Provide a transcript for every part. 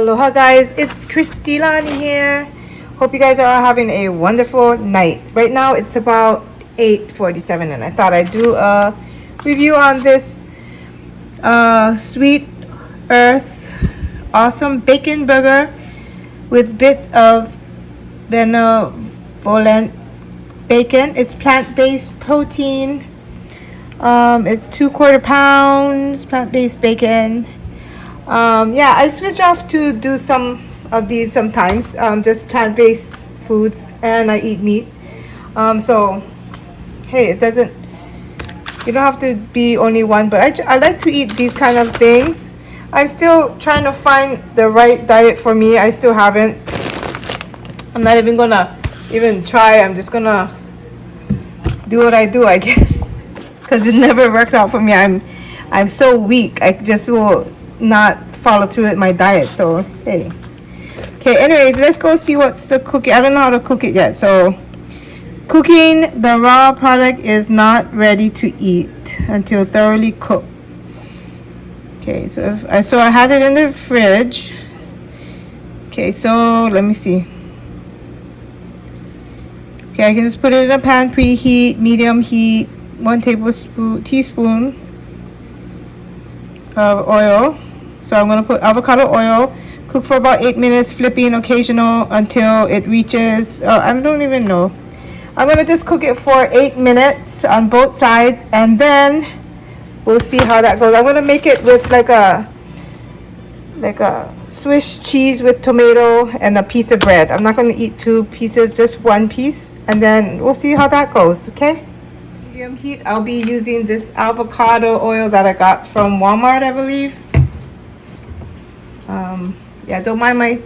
Aloha guys, it's Christilani here. Hope you guys are having a wonderful night. Right now it's about 8:47 and I thought I'd do a review on this Sweet Earth awesome bacon burger with bits of benevolent bacon. It's plant-based protein. It's 2/4 pounds plant-based bacon. Yeah, I switch off to do some of these sometimes, just plant-based foods, and I eat meat. So hey, it doesn't, you don't have to be only one, but I like to eat these kind of things. I'm still trying to find the right diet for me. I still haven't. I'm not even gonna try. I'm just gonna do what I do, I guess, because it never works out for me. I'm so weak. I just will not follow through with my diet. So hey, okay, anyways, let's go see what's the cooking. I don't know how to cook it yet, so cooking the raw product is not ready to eat until thoroughly cooked. Okay, so I had it in the fridge. Okay, so let me see. Okay, I can just put it in a pan, preheat, medium heat, 1 teaspoon of oil. So I'm going to put avocado oil, cook for about 8 minutes, flipping occasional until it reaches, I don't even know. I'm going to just cook it for 8 minutes on both sides, and then we'll see how that goes. I'm going to make it with like a Swiss cheese with tomato and a piece of bread. I'm not going to eat 2 pieces, just 1 piece, and then we'll see how that goes, okay? Medium heat, I'll be using this avocado oil that I got from Walmart, I believe. Yeah, don't mind my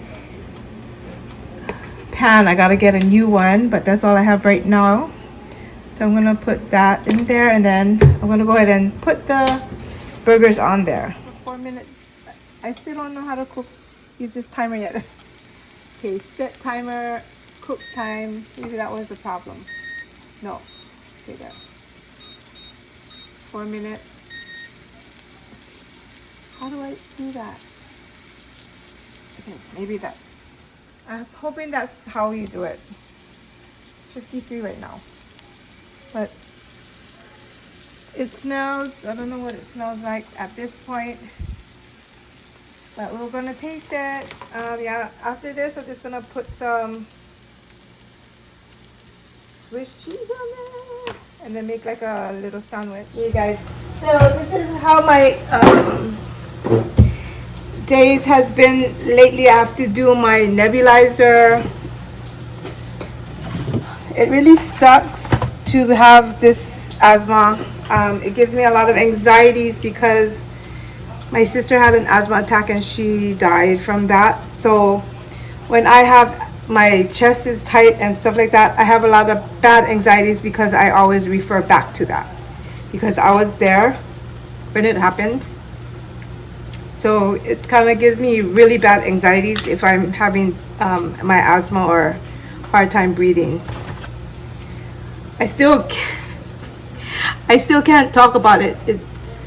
pan. I gotta get a new one, but that's all I have right now. So I'm gonna put that in there, and then I'm gonna go ahead and put the burgers on there. 4 minutes. I still don't know how to use this timer yet. Okay, set timer, cook time. Maybe that was the problem. No. Okay, there. 4 minutes. How do I do that? Okay, maybe that. I'm hoping that's how you do it. It's 53 right now. But it smells, I don't know what it smells like at this point. But we're gonna taste it. Yeah, after this, I'm just gonna put some Swiss cheese on there and then make like a little sandwich. Hey guys, so this is how my days has been lately. I have to do my nebulizer. It really sucks to have this asthma. It gives me a lot of anxieties because my sister had an asthma attack and she died from that. So when I have my chest is tight and stuff like that, I have a lot of bad anxieties because I always refer back to that because I was there when it happened. So it kind of gives me really bad anxieties if I'm having my asthma or hard time breathing. I still can't talk about it.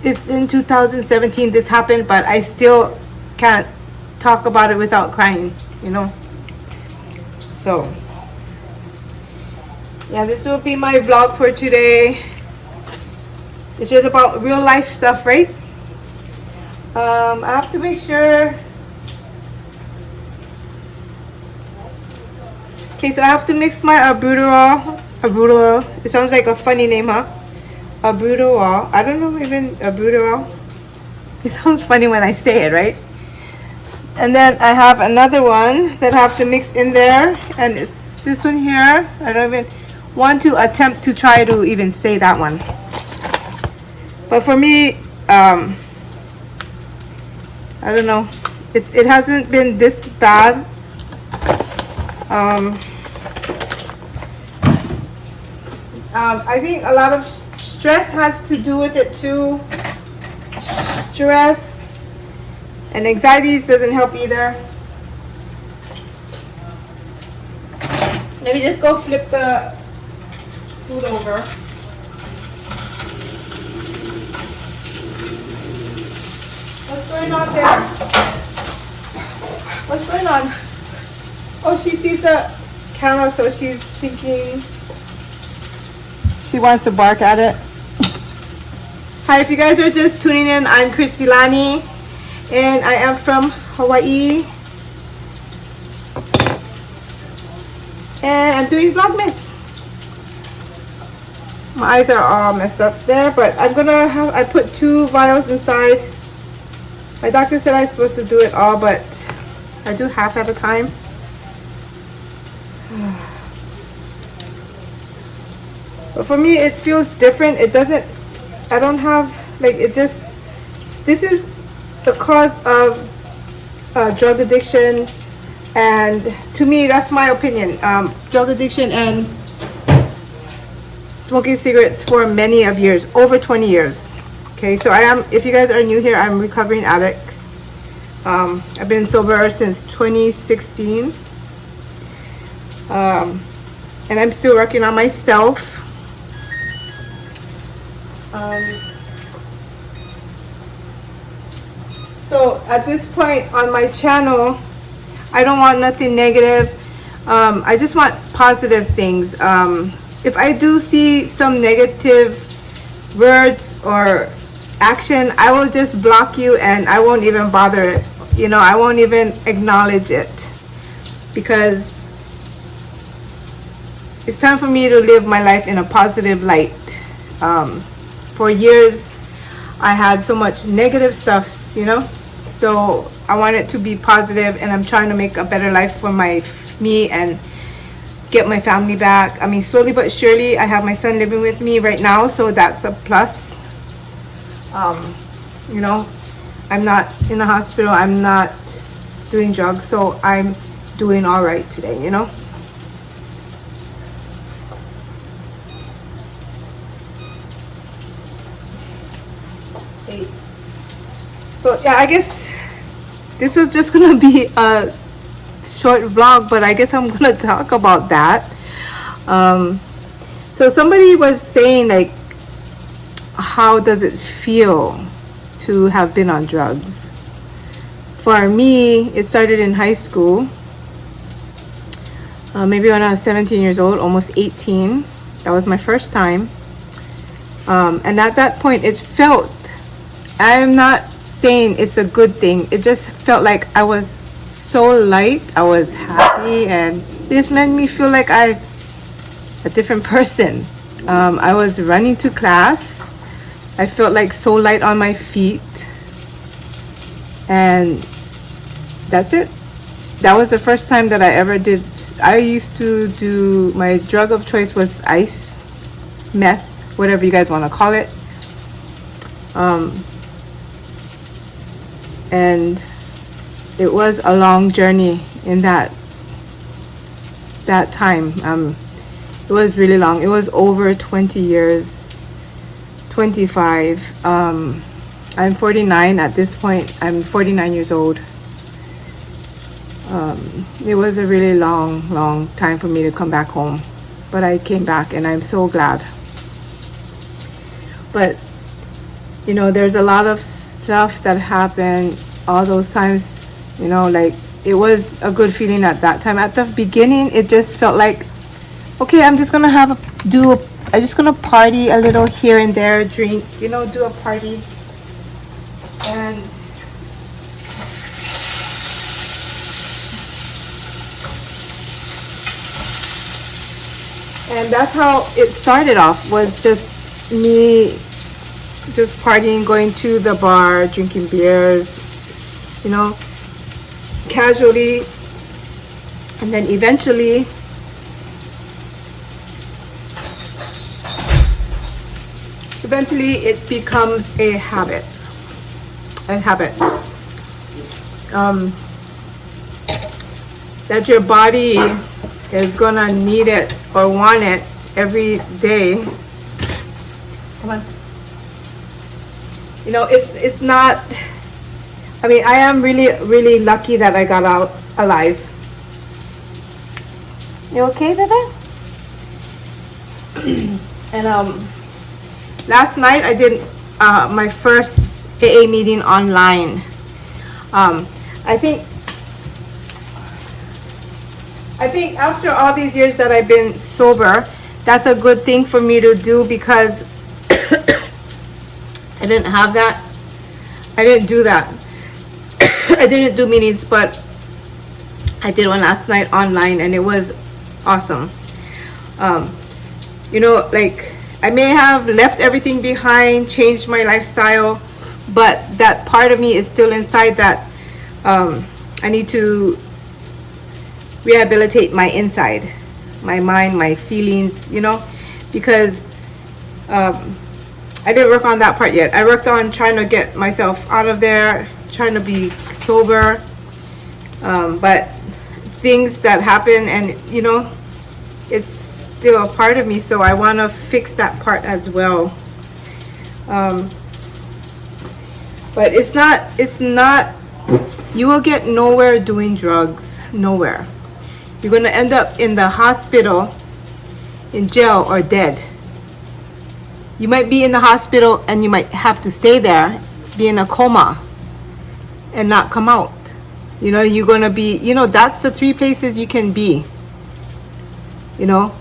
It's in 2017 this happened, but I still can't talk about it without crying, you know. So yeah, this will be my vlog for today. It's just about real life stuff, right? I have to make sure. Okay, so I have to mix my albuterol. It sounds like a funny name, huh? Albuterol. I don't know even albuterol. It sounds funny when I say it, right? And then I have another one that I have to mix in there, and it's this one here. I don't even want to attempt to try to even say that one. But for me, I don't know. It hasn't been this bad. I think a lot of stress has to do with it too. Stress and anxieties doesn't help either. Let me just go flip the food over. What's going on there? going on? Oh, she sees the camera, so she's thinking she wants to bark at it. Hi, if you guys are just tuning in, I'm Christy Lani, and I am from Hawaii. And I'm doing Vlogmas. My eyes are all messed up there, but I put 2 vials inside. My doctor said I'm supposed to do it all, but I do half at a time. But for me, it feels different. It doesn't, I don't have, like, it just, this is the cause of drug addiction. And to me, that's my opinion. Drug addiction and smoking cigarettes for many of years, over 20 years. Okay, so I am, if you guys are new here, I'm a recovering addict. I've been sober since 2016. And I'm still working on myself. So at this point on my channel, I don't want nothing negative. I just want positive things. If I do see some negative words or action, I will just block you and I won't even bother it. You know, I won't even acknowledge it, because it's time for me to live my life in a positive light. For years, I had so much negative stuff, you know, so I want it to be positive, and I'm trying to make a better life for me and get my family back. I mean, slowly but surely, I have my son living with me right now, so that's a plus. You know, I'm not in the hospital, I'm not doing drugs, so I'm doing all right today, you know. So yeah, I guess this was just gonna be a short vlog, but I guess I'm gonna talk about that. So somebody was saying, like, how does it feel to have been on drugs? For me, it started in high school, maybe when I was 17 years old, almost 18. That was my first time. And at that point, it felt, I'm not saying it's a good thing, it just felt like I was so light, I was happy, and this made me feel like I'm a different person. I was running to class, I felt like so light on my feet, and that's it. That was the first time that I ever did. I used to do, my drug of choice was ice, meth, whatever you guys want to call it. And it was a long journey in that time. It was really long. It was over 20 years, 25. I'm 49 at this point. I'm 49 years old. It was a really long time for me to come back home, but I came back and I'm so glad. But you know, there's a lot of stuff that happened all those times, you know, like, it was a good feeling at that time. At the beginning, it just felt like, okay, I'm just gonna I'm just gonna party a little here and there, drink, you know, do a party. And that's how it started off, was just me just partying, going to the bar, drinking beers, you know, casually. And then eventually it becomes a habit. That your body is gonna need it or want it every day. Come on. You know, it's not, I mean, I am really lucky that I got out alive. You okay, baby? And last night I did my first AA meeting online. I think I think after all these years that I've been sober, that's a good thing for me to do, because I didn't have that. I didn't do that. I didn't do meetings, but I did one last night online, and it was awesome. You know, like, I may have left everything behind, changed my lifestyle, but that part of me is still inside that I need to rehabilitate my inside, my mind, my feelings, you know, because I didn't work on that part yet. I worked on trying to get myself out of there, trying to be sober, but things that happen, and you know, it's still a part of me, so I want to fix that part as well. But it's not, you will get nowhere doing drugs, nowhere. You're going to end up in the hospital, in jail, or dead. You might be in the hospital and you might have to stay there, be in a coma, and not come out. You know, you're going to be, you know, that's the 3 places you can be. You know,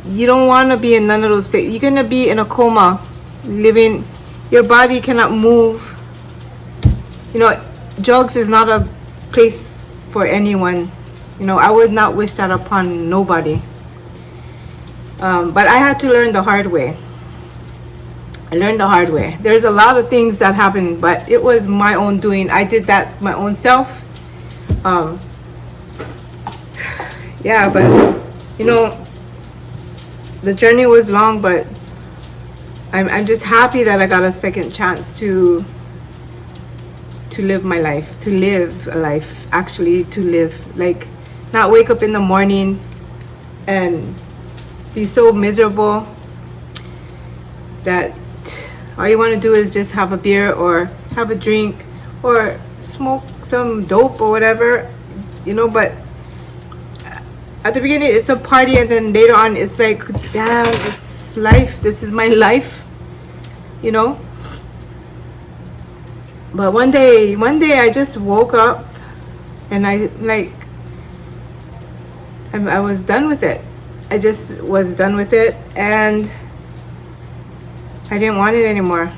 you don't want to be in none of those places. You're going to be in a coma, living, your body cannot move. You know, drugs is not a place for anyone. You know, I would not wish that upon nobody. But I had to learn the hard way. I learned the hard way. There's a lot of things that happened, but it was my own doing. I did that my own self. Yeah, but you know, the journey was long, but I'm just happy that I got a second chance to live my life, to live a life, actually to live, like, not wake up in the morning and be so miserable that all you want to do is just have a beer or have a drink or smoke some dope or whatever, you know. But at the beginning it's a party, and then later on it's like, damn, it's life, this is my life, you know. But one day I just woke up and I was done with it. I just was done with it, and I didn't want it anymore.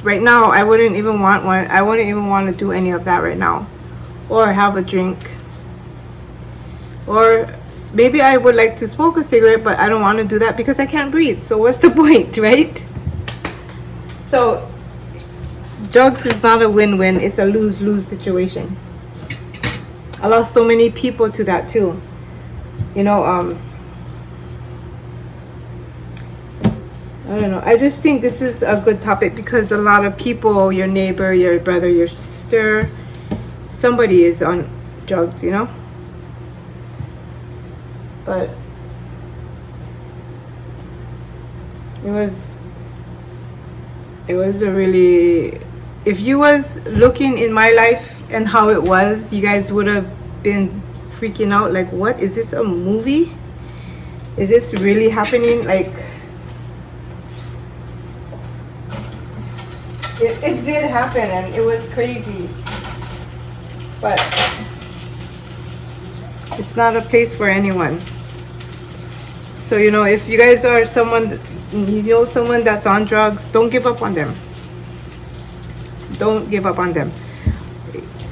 Right now, I wouldn't even want one. I wouldn't even want to do any of that right now, or have a drink, or maybe I would like to smoke a cigarette, but I don't want to do that because I can't breathe. So what's the point, right? So drugs is not a win-win. It's a lose-lose situation. I lost so many people to that too. You know, I don't know. I just think this is a good topic because a lot of people, your neighbor, your brother, your sister, somebody is on drugs, you know. But it was a really, if you was looking in my life and how it was, you guys would have been freaking out, like, what is this, a movie? Is this really happening? Like, it did happen, and it was crazy, but it's not a place for anyone. So, you know, if you guys are someone, you know, someone that's on drugs, don't give up on them. Don't give up on them.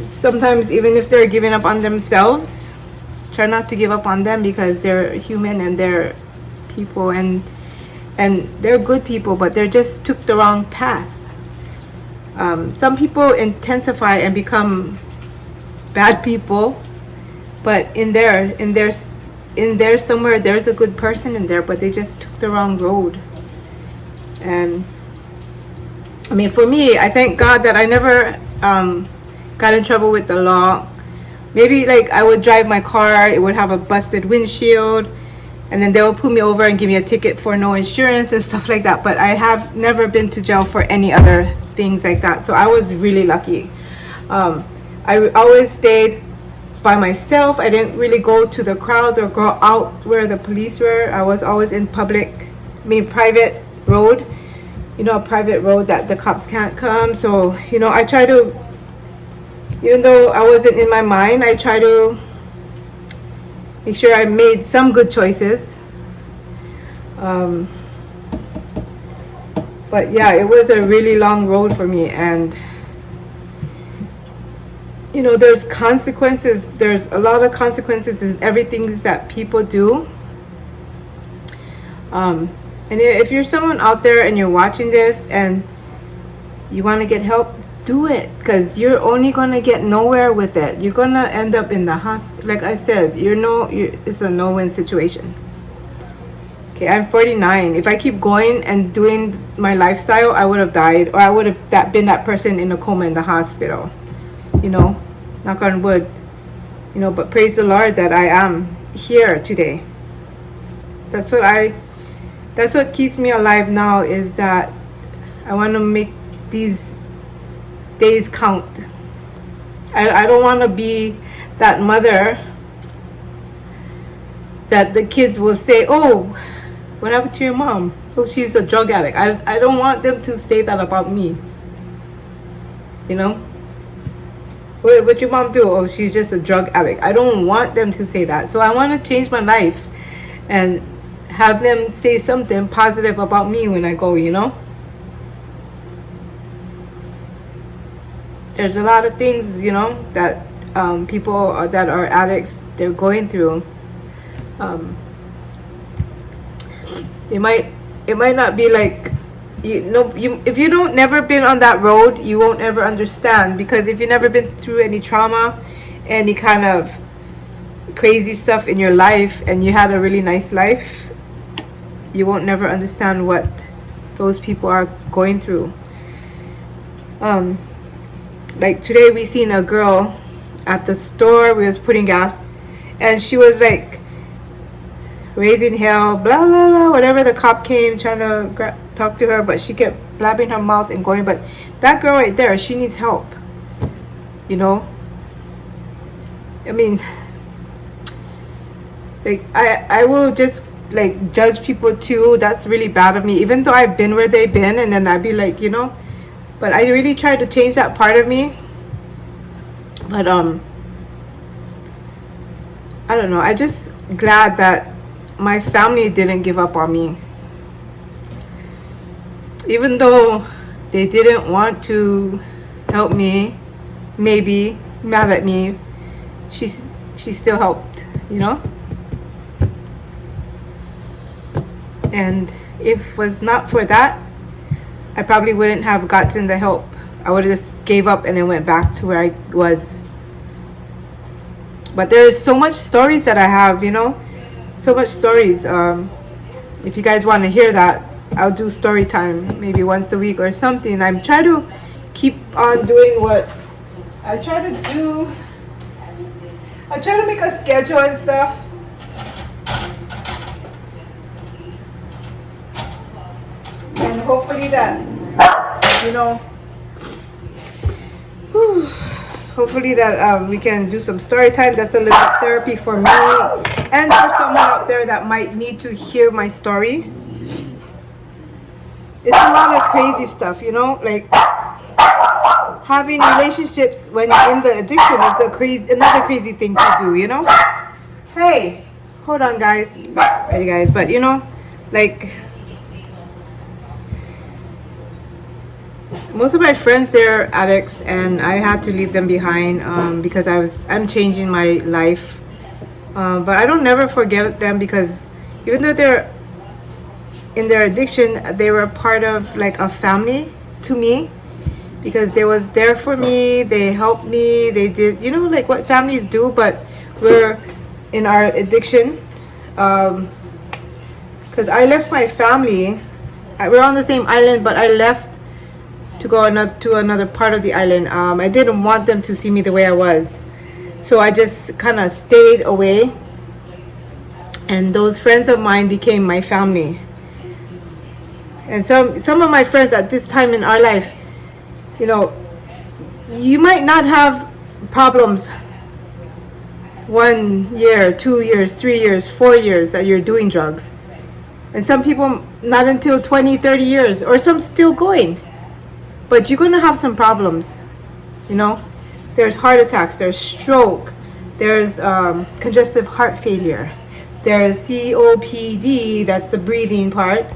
Sometimes even if they're giving up on themselves, try not to give up on them, because they're human and they're people, and they're good people, but they just took the wrong path. Some people intensify and become bad people, but in there somewhere there's a good person in there, but they just took the wrong road. And I mean, for me, I thank God that I never got in trouble with the law. Maybe like I would drive my car, it would have a busted windshield, and then they would pull me over and give me a ticket for no insurance and stuff like that. But I have never been to jail for any other things like that. So I was really lucky. I always stayed by myself. I didn't really go to the crowds or go out where the police were. I was always in private road, you know, a private road that the cops can't come. So, you know, I try to, even though I wasn't in my mind, I try to make sure I made some good choices. But yeah, it was a really long road for me, and you know, there's consequences. There's a lot of consequences in everything that people do. And if you're someone out there and you're watching this and you want to get help, do it, because you're only gonna get nowhere with it. You're gonna end up in the hospital. Like I said, it's a no-win situation. Okay, I'm 49. If I keep going and doing my lifestyle, I would have died, or I would have been that person in a coma in the hospital. You know, knock on wood. You know, but praise the Lord that I am here today. That's what keeps me alive now, is that I want to make these days count. I don't want to be that mother that the kids will say, oh, what happened to your mom? Oh, she's a drug addict. I don't want them to say that about me. You know? What'd your mom do? Oh, she's just a drug addict. I don't want them to say that. So I want to change my life and have them say something positive about me when I go, you know? There's a lot of things, you know, that people that are addicts, they're going through. It might not be like, if you don't never been on that road, you won't ever understand. Because if you've never been through any trauma, any kind of crazy stuff in your life, and you had a really nice life, you won't never understand what those people are going through. Like today we seen a girl at the store. We was putting gas, and she was like raising hell, blah blah blah, whatever. The cop came trying to talk to her, but she kept blabbing her mouth and going. But that girl right there, she needs help, you know. I mean, like I will just like judge people too. That's really bad of me, even though I've been where they've been. And then I'd be like, you know, but I really tried to change that part of me. But I don't know, I just glad that my family didn't give up on me. Even though they didn't want to help me, maybe mad at me, she still helped, you know. And if it was not for that, I probably wouldn't have gotten the help. I would have just gave up and then went back to where I was. But there's so much stories that I have, you know, so much stories. If you guys want to hear that, I'll do story time maybe once a week or something. I'm trying to keep on doing what I try to do. I try to make a schedule and stuff. And hopefully that, you know, hopefully that we can do some story time. That's a little therapy for me and for someone out there that might need to hear my story. It's a lot of crazy stuff, you know, like having relationships when you're in the addiction is another crazy thing to do, you know. Hey, hold on guys, ready guys, but you know, like most of my friends, they're addicts, and I had to leave them behind because I'm changing my life. But I don't never forget them, because even though they're in their addiction, they were part of like a family to me, because they was there for me. They helped me. They did, you know, like what families do. But we're in our addiction, because I left my family. We're on the same island, but I left to go to another part of the island. I didn't want them to see me the way I was, so I just kind of stayed away, and those friends of mine became my family. And some of my friends at this time in our life, you know, you might not have problems 1 year, 2 years, 3 years, 4 years that you're doing drugs, and some people not until 20, 30 years, or some still going. But you're gonna have some problems, you know. There's heart attacks, there's stroke, There's congestive heart failure. There's COPD, that's the breathing part.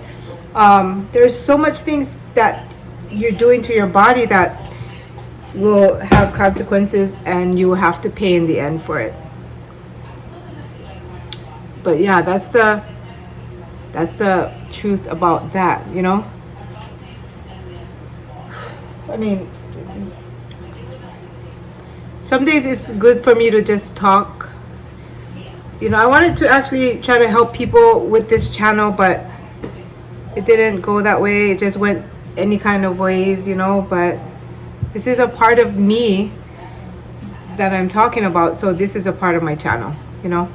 There's so much things that you're doing to your body that will have consequences, and you will have to pay in the end for it. But yeah, that's the truth about that, you know. I mean, some days it's good for me to just talk. You know, I wanted to actually try to help people with this channel, but it didn't go that way. It just went any kind of ways, you know. But this is a part of me that I'm talking about, so this is a part of my channel, you know.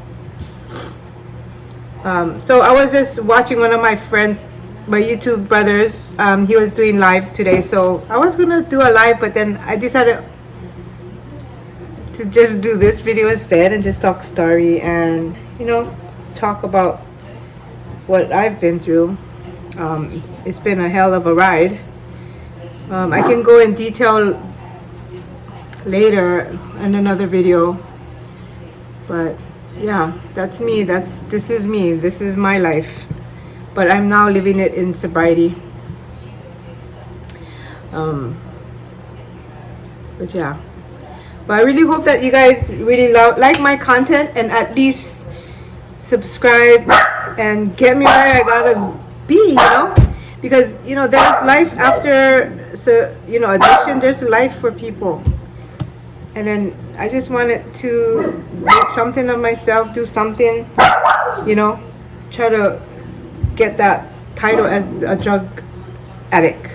So I was just watching one of my friends, my YouTube brothers. He was doing lives today, so I was gonna do a live, but then I decided to just do this video instead and just talk story and, you know, talk about what I've been through. It's been a hell of a ride. I can go in detail later in another video, but yeah, that's me. This is me. This is my life, but I'm now living it in sobriety. But yeah, but I really hope that you guys really like my content and at least subscribe and get me where I gotta be, you know, because, you know, there's life after, so, you know, addiction. There's life for people. And then I just wanted to make something of myself, do something, you know, try to get that title as a drug addict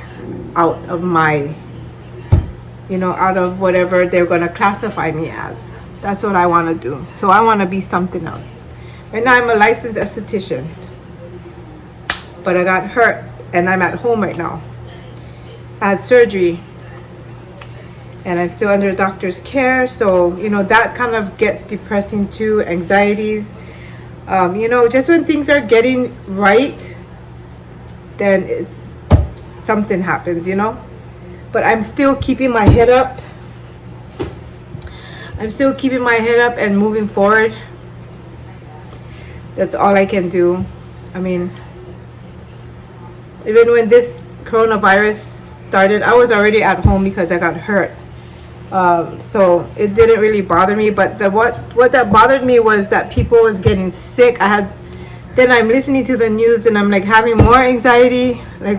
out of my, you know, out of whatever they're going to classify me as. That's what I want to do. So I want to be something else. Right now I'm a licensed esthetician, but I got hurt and I'm at home right now. I had surgery. And I'm still under doctor's care, so, you know, that kind of gets depressing too. Anxieties, you know, just when things are getting right, then it's something happens, you know. But I'm still keeping my head up. I'm still keeping my head up and moving forward. That's all I can do. I mean, even when this coronavirus started, I was already at home because I got hurt. So it didn't really bother me, but what that bothered me was that people was getting sick. Then I'm listening to the news and I'm like having more anxiety. Like,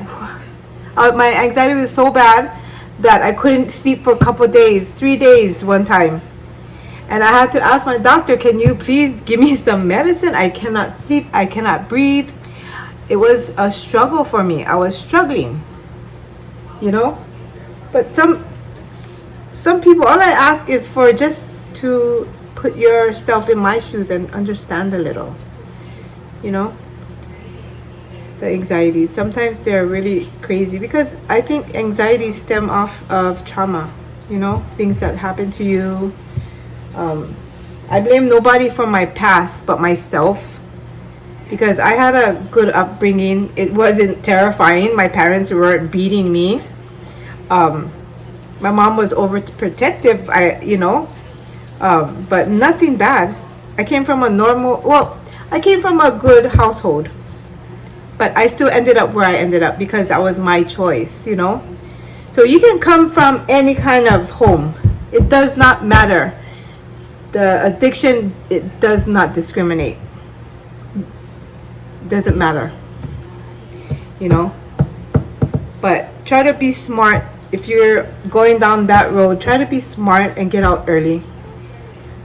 my anxiety was so bad that I couldn't sleep for a couple of days, 3 days one time. And I had to ask my doctor, can you please give me some medicine? I cannot sleep, I cannot breathe. It was a struggle for me. I was struggling, you know. But some people, all I ask is for just to put yourself in my shoes and understand a little, you know, the anxieties. Sometimes they're really crazy because I think anxieties stem off of trauma, you know, things that happen to you. I blame nobody for my past but myself, because I had a good upbringing. It wasn't terrifying. My parents weren't beating me. My mom was overprotective, but nothing bad. I came from I came from a good household, but I still ended up where I ended up because that was my choice, you know. So you can come from any kind of home. It does not matter. The addiction, it does not discriminate. It doesn't matter, you know. But try to be smart. If you're going down that road, try to be smart and get out early.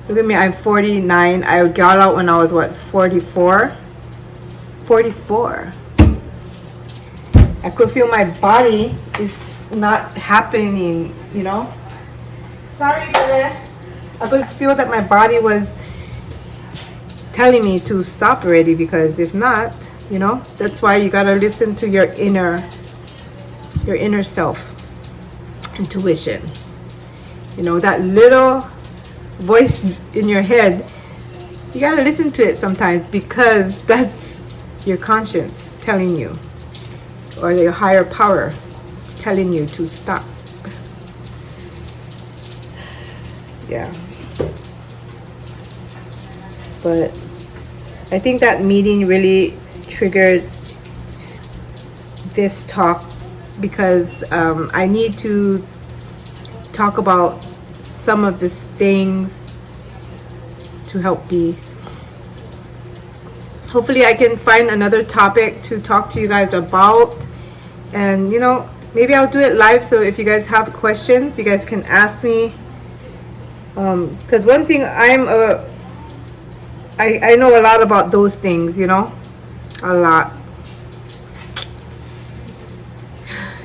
Look at me, I'm 49. I got out when I was, 44? 44. I could feel my body is not happening, you know. Sorry, brother. I could feel that my body was telling me to stop already, because if not, you know, that's why you gotta listen to your inner self. Intuition, you know, that little voice in your head, you gotta listen to it sometimes, because that's your conscience telling you, or your higher power telling you to stop. Yeah. but I think that meeting really triggered this talk because I need to talk about some of these things to help me. Hopefully I can find another topic to talk to you guys about, and you know, maybe I'll do it live, so if you guys have questions you guys can ask me, because one thing I know a lot about those things, you know, a lot.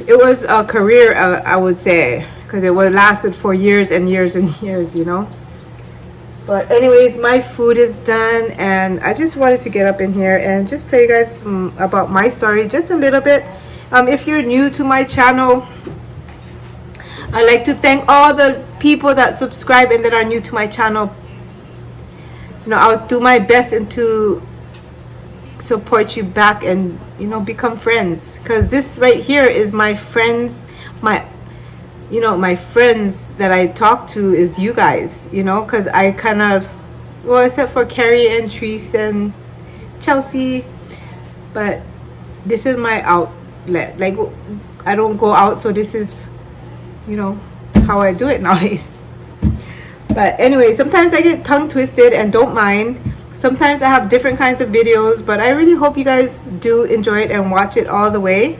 It was a career, I would say, because it would lasted for years and years and years, you know. But anyways, my food is done, and I just wanted to get up in here and just tell you guys about my story just a little bit. If you're new to my channel, I'd like to thank all the people that subscribe and that are new to my channel. You know, I'll do my best and to support you back and, you know, become friends, because this right here is my friends, my friends that I talk to is you guys, you know, because I kind of, well, except for Carrie and Treese and Chelsea, but this is my outlet. Like, I don't go out, so this is, you know, how I do it nowadays. But anyway, sometimes I get tongue twisted, and don't mind. Sometimes I have different kinds of videos, but I really hope you guys do enjoy it and watch it all the way.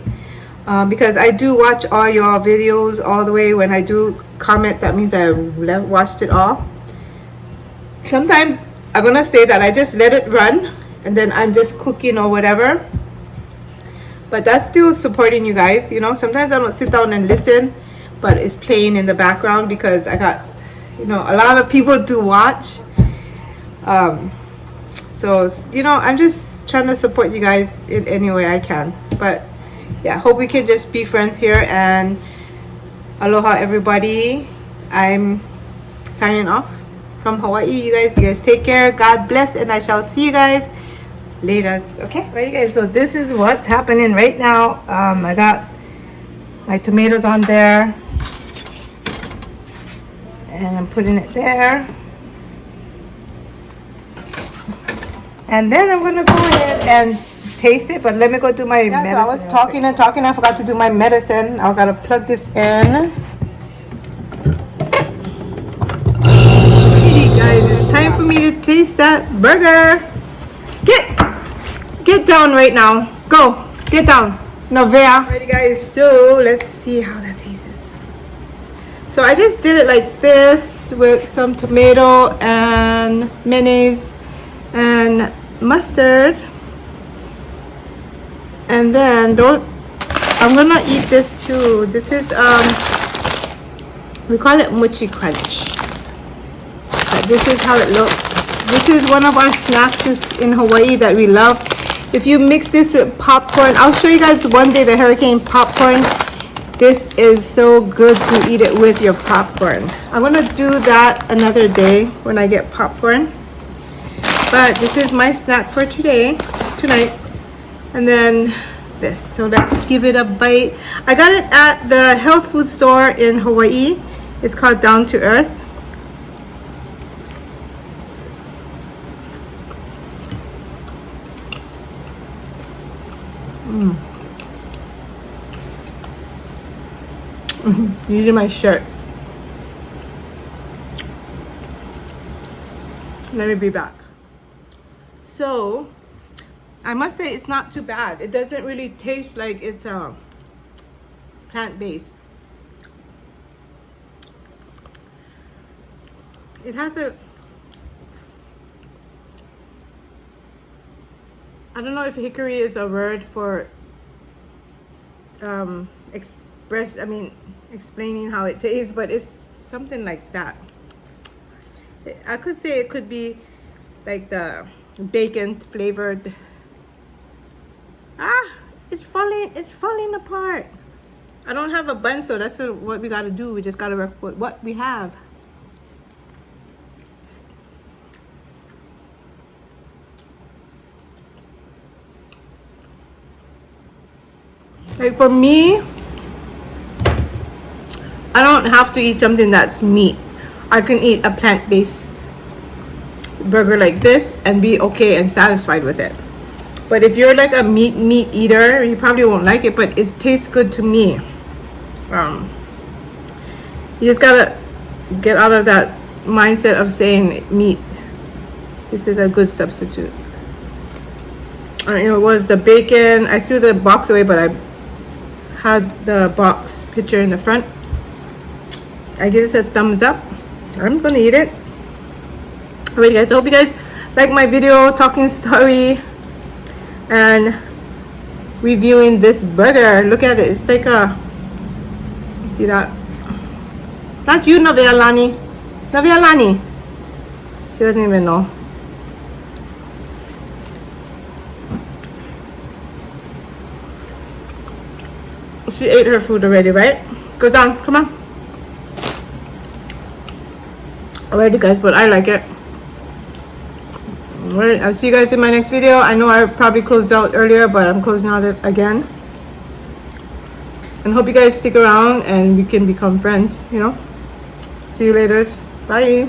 Because I do watch all your videos all the way. When I do comment, that means I watched it all. Sometimes I'm gonna say that I just let it run and then I'm just cooking or whatever, but that's still supporting you guys, you know. Sometimes I don't sit down and listen, but it's playing in the background because I got, you know, a lot of people to watch. So, you know, I'm just trying to support you guys in any way I can. But yeah, hope we can just be friends here, and aloha everybody. I'm signing off from Hawaii. You guys take care. God bless, and I shall see you guys later. Okay, ready guys? So this is what's happening right now. I got my tomatoes on there, and I'm putting it there. And then I'm gonna go ahead and taste it, but let me go do my medicine. So I was talking and talking, I forgot to do my medicine. I gotta plug this in. Hey guys, it's time for me to taste that burger. Get down right now. Go, get down. Novea. Alrighty guys, so let's see how that tastes. So I just did it like this with some tomato and mayonnaise and mustard, and then I'm gonna eat this too. This is we call it mochi crunch, but this is how it looks. This is one of our snacks in Hawaii that we love. If you mix this with popcorn, I'll show you guys one day the hurricane popcorn. This is so good to eat it with your popcorn. I'm gonna do that another day when I get popcorn. But this is my snack for tonight. And then this. So let's give it a bite. I got it at the health food store in Hawaii. It's called Down to Earth. Using my shirt. Let me be back. So I must say it's not too bad. It doesn't really taste like it's plant-based. It has a, I don't know if hickory is a word for explaining how it tastes, but it's something like that. I could say it could be like the bacon flavored. It's falling apart. I don't have a bun, so that's what we gotta do. We just gotta work with what we have. Like for me, I don't have to eat something that's meat. I can eat a plant-based burger like this and be okay and satisfied with it. But if you're like a meat eater, you probably won't like it, but it tastes good to me. You just gotta get out of that mindset of saying meat. This is a good substitute. It was the bacon. I threw the box away, but I had the box picture in the front. I give this a thumbs up. I'm gonna eat it. Alright guys, I hope you guys like my video talking story and reviewing this burger. Look at it. It's like a, you see that? Not you, Navia Lani. Navia Lani. She doesn't even know. She ate her food already, right? Go down. Come on. Alrighty guys, but I like it. Alright, I'll see you guys in my next video. I know I probably closed out earlier, but I'm closing out it again. And hope you guys stick around and we can become friends, you know. See you later. Bye.